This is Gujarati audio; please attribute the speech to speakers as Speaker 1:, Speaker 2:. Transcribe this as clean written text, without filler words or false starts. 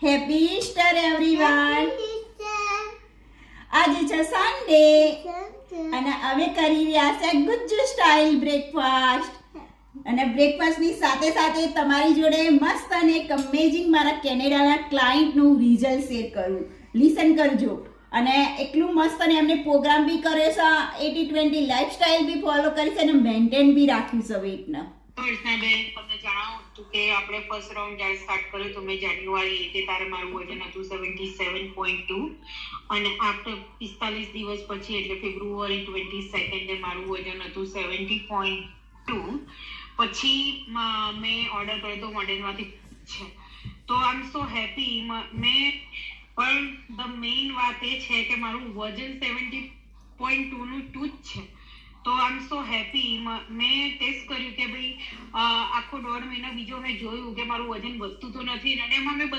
Speaker 1: Happy Easter everyone. આજે છે સન્ડે અને અમે કરી રહ્યા છે ગુજ્જુ સ્ટાઇલ બ્રેકફાસ્ટ. અને બ્રેકફાસ્ટની સાથે સાથે તમારી જોડે મસ્ત અને એક અમેઝિંગ મારા કેનેડાના ક્લાયન્ટનું રિઝલ્ટ શેર કરું. લિસન કરજો. અને એટલું મસ્ત અને એમને પ્રોગ્રામ બી કર્યો છે, 80-20 લાઈફસ્ટાઈલ બી ફોલો કરી છે અને મેન્ટેન બી રાખ્યું છે વેઇટને.
Speaker 2: બેન તમને જણાવું હતું કે આપણે ફર્સ્ટ રાઉન્ડ જ્યારે સ્ટાર્ટ કર્યો તો મેં જાન્યુઆરી તે તારે મારું વજન હતું 77.2 અને આફ્ટર 45 દિવસ પછી એટલે ફેબ્રુઆરી 22 મારું વજન હતું 70.2. પછી મેં ઓર્ડર કર્યો તો મોડેલમાંથી છે. તો આઈ એમ સો હેપી. પણ ધ મેઇન વાત એ છે કે મારું વજન 70.2 નું જ છે. તો આઈ એમ સો હેપી. મેં ટેસ્ટ કર્યું કે ભાઈ આખો 1.5 મહિના બીજો મેં જોયું કે મારું વજન વધતું તો નથી અને એમાં મેં